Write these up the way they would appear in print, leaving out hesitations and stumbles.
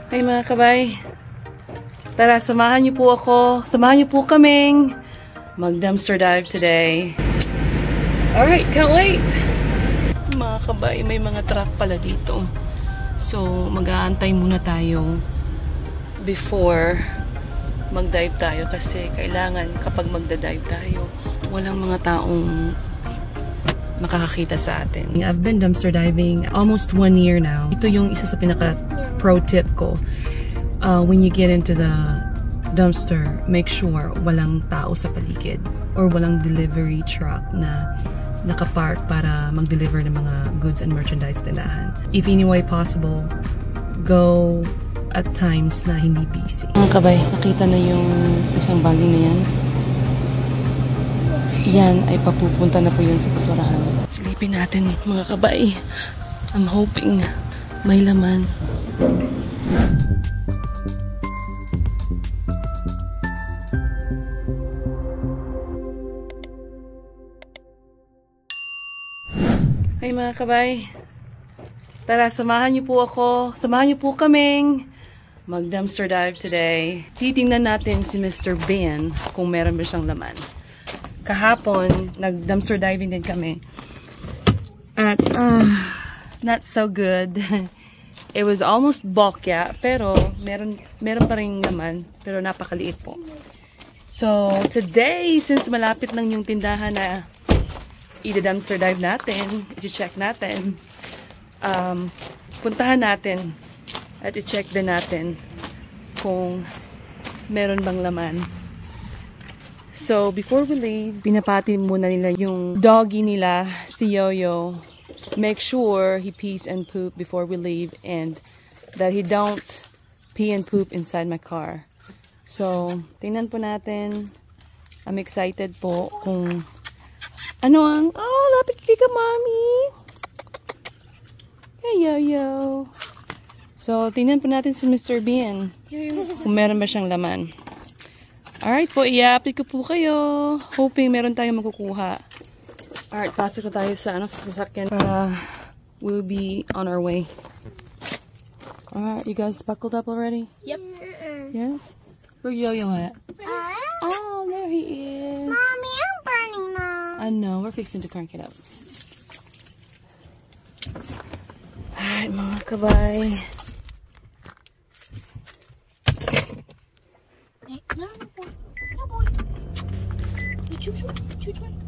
Hey mga kabay, tara samahan niyo po ako, samahan niyo po kaming mag-dumpster dive today. Alright, can't wait! Mga kabay, may mga truck pala dito. So, mag-aantay muna tayo before mag-dive tayo kasi kailangan kapag magda-dive tayo, walang mga taong makakakita sa atin. I've been dumpster diving almost 1 year now. Ito yung isa sa pinaka pro tip ko. When you get into the dumpster, make sure walang tao sa paligid or walang delivery truck na nakapark para mag-deliver ng mga goods and merchandise tindahan. If any way possible, go at times na hindi busy. Mga kabay, nakita na yung isang bagay na yan. Yan ay papupunta na po yun sa basurahan. Silipin natin mga kabay. I'm hoping may laman. Hey mga kabay, tara samahan niyo po ako, samahan niyo po kaming mag-dumpster dive today. Titingnan natin si Mr. Ben kung meron ba siyang laman. Kahapon, nag-dumpster diving din kami. At, not so good. It was almost bulky, pero meron pa rin laman, pero napakaliit po. So, today, since malapit lang yung tindahan na i-dumpster dive natin, i-check natin, puntahan natin at i-check din natin kung meron bang laman. So, before we leave, pinapati muna nila yung doggy nila, si Yoyo. Make sure he pees and poop before we leave and that he don't pee and poop inside my car. So, tingnan po natin. I'm excited po kung ano ang... Oh, lapit ka, Mommy! Hey, Yoyo! So, tingnan po natin si Mr. Bean kung meron ba siyang laman. Alright po, i-update ko po kayo. Hoping meron tayong makukuha. Alright, pasok na tayo sa sasakyan para we'll be on our way. Alright, you guys buckled up already? Yep. Yeah? Where Yo-Yo at? Oh, there he is. Mommy, I'm burning now. I know, we're fixing to crank it up. Alright, mga kabay.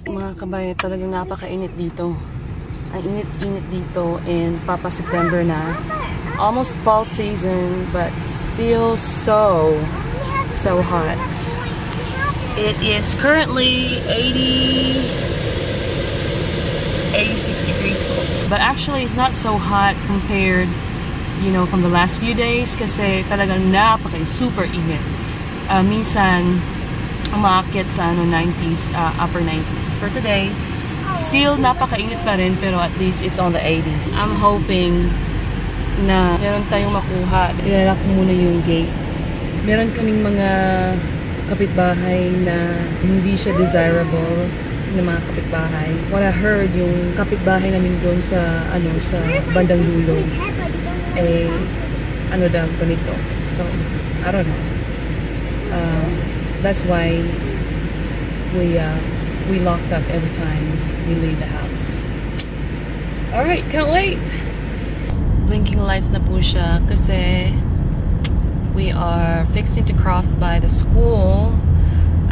Mga kabay, talagang napakainit dito. Ang init-init dito and papa-September na. Almost fall season but still so hot. It is currently 86 degrees po. But actually it's not so hot compared, you know, from the last few days kasi talagang super init. Minsan umaakit sa 90s, upper 90s. For today, still napakainit pa rin pero at least it's on the 80s. I'm hoping na meron tayong makuha. Ilalak muna yung gate. Meron kaming mga kapitbahay na hindi siya desirable na mga kapitbahay. What I heard, yung kapitbahay namin doon sa sa bandang dulo eh daw ganito. So, I don't know. That's why we lock up every time we leave the house. Alright, can't wait! Blinking lights na po siya kasi we are fixing to cross by the school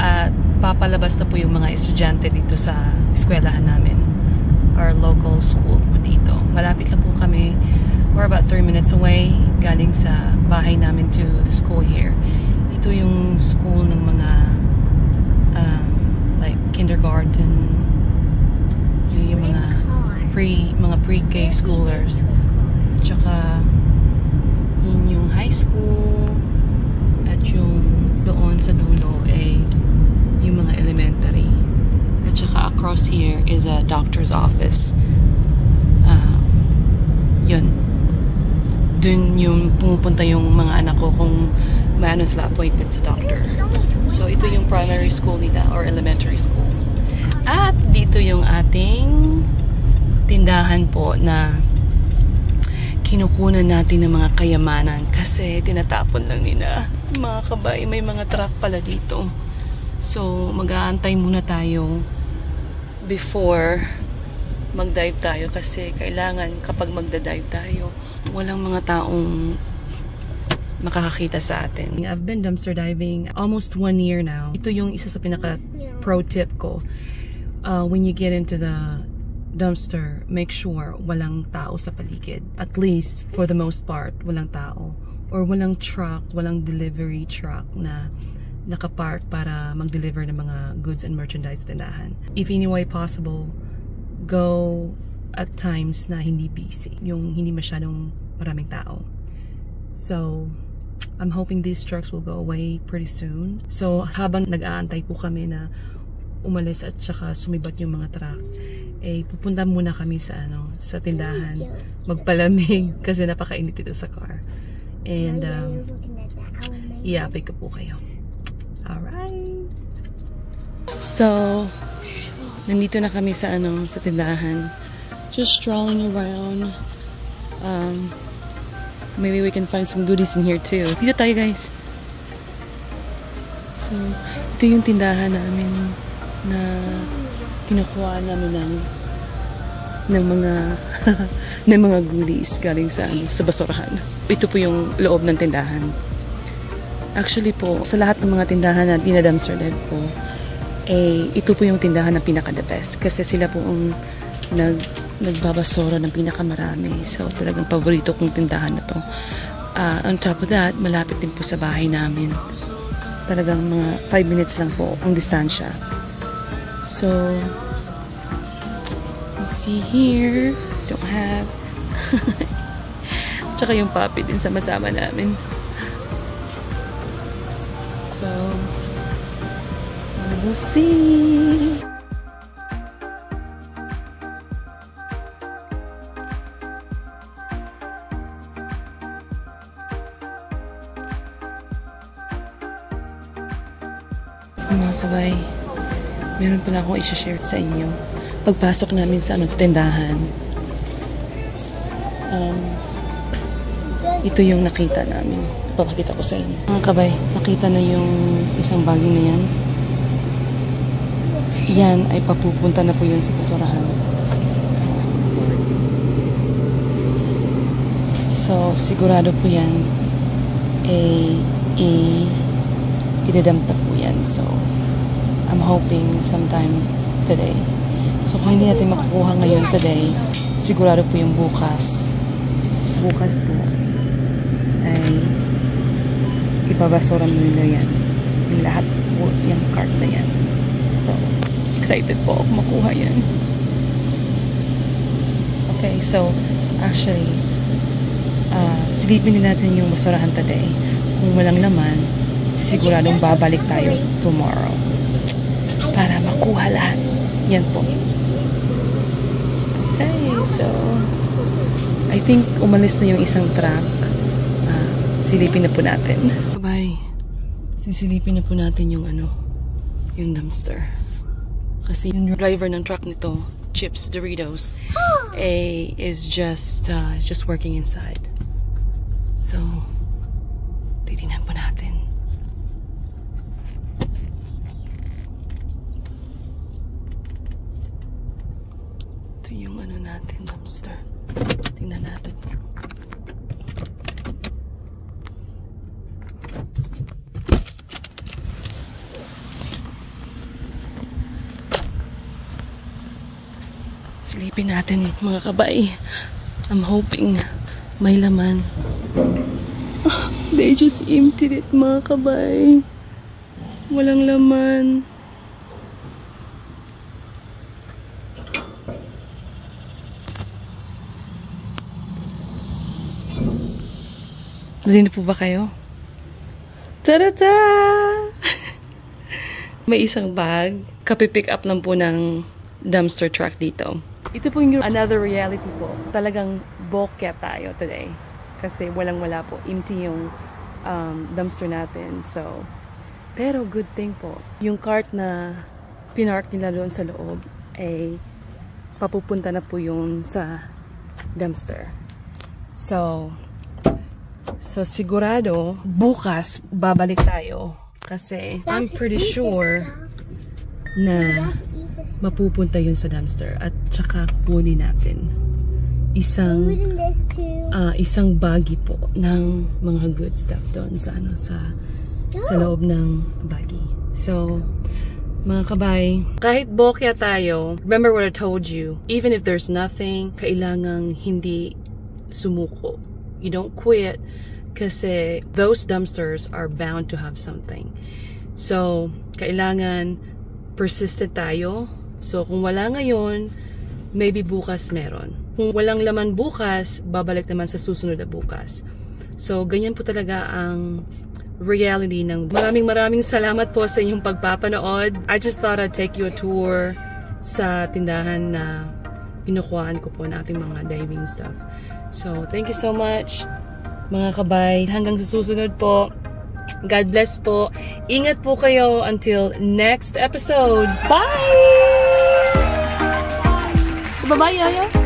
at papalabas na po yung mga estudyante dito sa eskwelahan namin. Our local school po dito. Malapit lang po kami. We're about 3 minutes away galing sa bahay namin to the school here. Ito yung school ng mga like kindergarten, yung mga pre-K schoolers. Tsaka yun yung high school at yung doon sa dulo ay yung mga elementary. At tsaka across here is a doctor's office. Yun. Dun yung pumupunta yung mga anak ko kung may sila appointment sa doctor. So, ito yung primary school nila or elementary school. At dito yung ating tindahan po na kinukunan natin ng mga kayamanan kasi tinatapon lang nila. Mga kabay, may mga truck pala dito. So, mag-aantay muna tayo before mag-dive tayo kasi kailangan kapag magda-dive tayo, walang mga taong makakakita sa atin. I've been dumpster diving almost 1 year now. Ito yung isa sa pinaka pro tip ko. When you get into the dumpster, make sure walang tao sa paligid. At least, for the most part, walang tao. Or walang truck, walang delivery truck na nakapark para mag-deliver ng mga goods and merchandise tindahan. If any way possible, go at times na hindi busy. Yung hindi masyadong maraming tao. So, I'm hoping these trucks will go away pretty soon. So, habang nag-aantay po kami na umalis at saka sumibat yung mga truck, eh, pupunta muna kami sa sa tindahan, magpalamig kasi napakainit dito sa car. And, i-update ko po kayo. Alright. So, nandito na kami sa sa tindahan. Just strolling around. Maybe we can find some goodies in here too. Dito tayo, guys. So, ito yung tindahan namin na kinukuha namin ng mga ng mga goodies galing sa sa basurahan. Ito po yung loob ng tindahan. Actually po, sa lahat ng mga tindahan na dinadamster dive ko, eh, ito po yung tindahan na pinaka-the best. Kasi sila po ang nagbabasura ng pinakamarami. So, talagang paborito kong tindahan na to. On top of that, malapit din po sa bahay namin. Talagang mga 5 minutes lang po ang distansya. So, you see here, don't have. Tsaka yung puppy din sama-sama namin. So, we'll see. Mga kabay, meron pala akong i-share sa inyo. Pagpasok namin sa sa tindahan, ito yung nakita namin. Papakita ko sa inyo. Mga kabay, nakita na yung isang bagay na yan. Yan ay papupunta na po yun sa basurahan. So, sigurado po yan idadamta po yan. So, I'm hoping sometime today. So, kung hindi natin makukuha ngayon today, sigurado po yung bukas. Bukas po ay ipabasura nila yan. Yung lahat po, yung cart na yan. So, excited po ako makuha yan. Okay, so, actually, silipin din natin yung basurahan today. Kung walang laman, siguradong babalik tayo tomorrow para makuha lahat. Yan po. Okay, so I think umalis na yung isang truck. Silipin na po natin. Bye. Sisilipin na po natin yung yung dumpster. Kasi yung driver ng truck nito, Chips Doritos, is just working inside. So, titingnan po natin. Yung natin, dumpster. Tingnan natin. Silipin natin, mga kabay. I'm hoping may laman. They just emptied it, mga kabay. Walang laman. Nalina po ba kayo? Ta-da-da! May isang bag. Kapipick up lang po ng dumpster truck dito. Ito po yung another reality po. Talagang bokeh tayo today. Kasi walang-wala po. Empty yung dumpster natin. So, pero good thing po. Yung cart na pinark nila doon sa loob ay papupunta na po yun sa dumpster. So sigurado, bukas, babalik tayo. Kasi, I'm pretty sure na mapupunta yun sa dumpster. At tsaka kukunin natin isang baggy po ng mga good stuff doon sa loob ng baggy. So, mga kabay, kahit bokya tayo, remember what I told you, even if there's nothing, kailangang hindi sumuko. You don't quit kasi those dumpsters are bound to have something. So, kailangan persistent tayo. So, kung wala ngayon, maybe bukas meron. Kung walang laman bukas, babalik naman sa susunod na bukas. So, ganyan po talaga ang reality ng maraming salamat po sa inyong pagpapanood. I just thought I'd take you a tour sa tindahan na pinukuhaan ko po ng ating mga diving stuff. So, thank you so much, mga kabay. Hanggang sa susunod po. God bless po. Ingat po kayo until next episode. Bye! Bye-bye, Yaya.